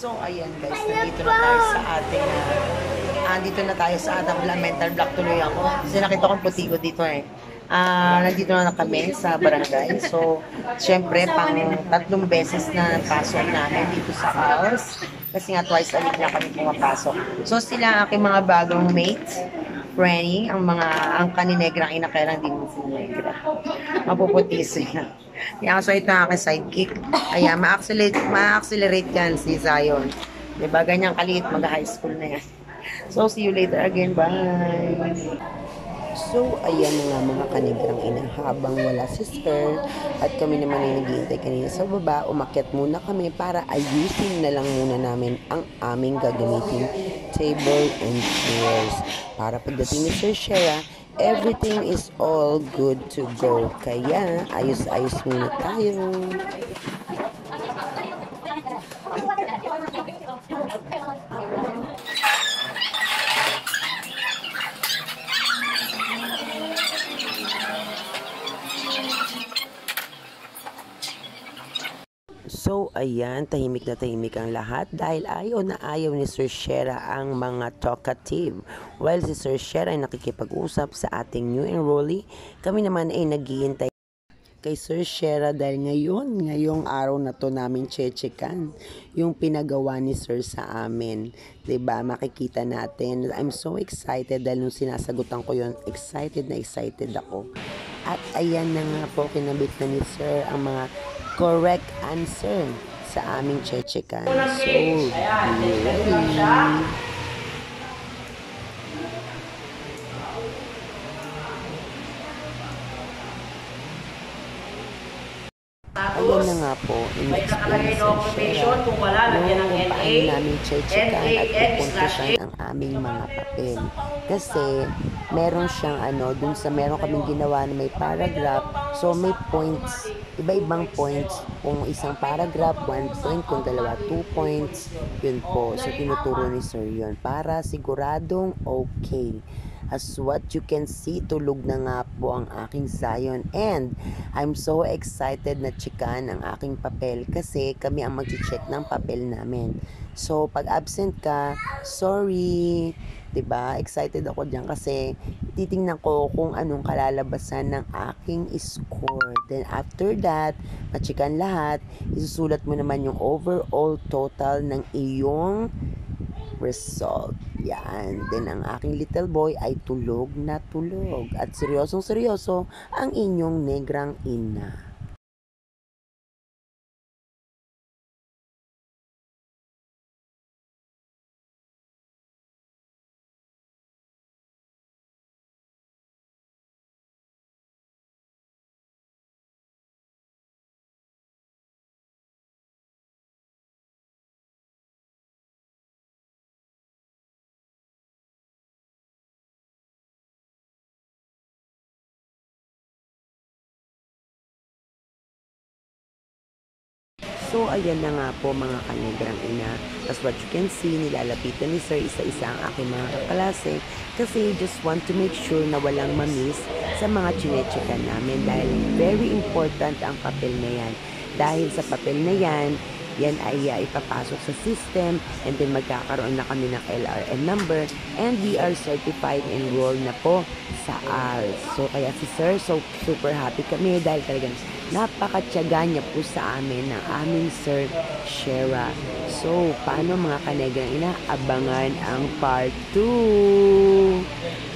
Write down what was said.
So, ayan guys, nandito na tayo sa ating, andito na tayo sa ating mental block. Tuloy ako. Kasi nakita kong putigo dito eh. Nandito na kami sa barangay. So, syempre, pang 3 beses na pasok namin dito sa house. Kasi nga twice a week na kami pumapasok. So, sila aking mga bagong mates. Franny, ang kaninegrang inakailang din mo si Negra. Mapuputis siya. Kaya so ito ang aking sidekick. Kaya ma-accelerate yan si Zion. Diba? Ganyang kaliit, mag-high school na yan. So, see you later again. Bye! So, ayan na nga mga kanigrang ina, habang wala si Sir at kami naman ay naghihintay kanina sa baba, umakyat muna kami para ayusin na lang muna namin ang aming gagamitin table and chairs. Para pagdating ni Sir Shera, everything is all good to go. Kaya, ayos-ayos muna tayo. So, ayan, tahimik na tahimik ang lahat dahil ayaw na ayaw ni Sir Shera ang mga talkative. While si Sir Shera ay nakikipag-usap sa ating new enrollee, kami naman ay naghihintay kay Sir Shera dahil ngayong araw na to namin chechekan yung pinagawa ni Sir sa amin. 'Di ba? Makikita natin. I'm so excited dahil nung sinasagutan ko yon, excited na excited ako. At ayan na nga po, kinabit na ni Sir ang mga correct answer sa aming chechekan. So, be ready. Ayan na nga po, in-explain sa Shera kung paano namin chechekan at pupuntusan ang aming mga papel. Kasi, meron siyang dun sa meron kaming ginawa na may paragraph, so may points, iba-ibang points. Kung isang paragraph, 1 point, kung dalawa, 2 points, yun po. So, tinuturo ni Sir yun para siguradong okay. As what you can see, tulog na nga po ang aking Zion. And I'm so excited na checkan ang aking papel kasi kami ang mag-check ng papel namin. So, pag absent ka, sorry. 'Di ba? Excited ako diyan kasi titingnan ko kung anong kalalabasan ng aking score. Then after that, ma-checkan lahat, isusulat mo naman yung overall total ng iyong result. Yan. Then, ang aking little boy ay tulog na tulog. At seryosong-seryoso ang inyong negrang ina. So, ayan na nga po mga kanegrang ina. As what you can see, nilalapitan ni Sir isa-isa ang aking mga kaklase kasi just want to make sure na walang mamiss sa mga chinechekan namin dahil very important ang papel na yan. Dahil sa papel na yan ay ipapasok sa system and then magkakaroon na kami ng LRN number and we are certified enrolled na po sa ALS. So, kaya si Sir, so super happy kami dahil talagang napakatyaga niya po sa amin ng aming Sir Shera. So, paano mga kanegrang ina? Abangan ang part 2!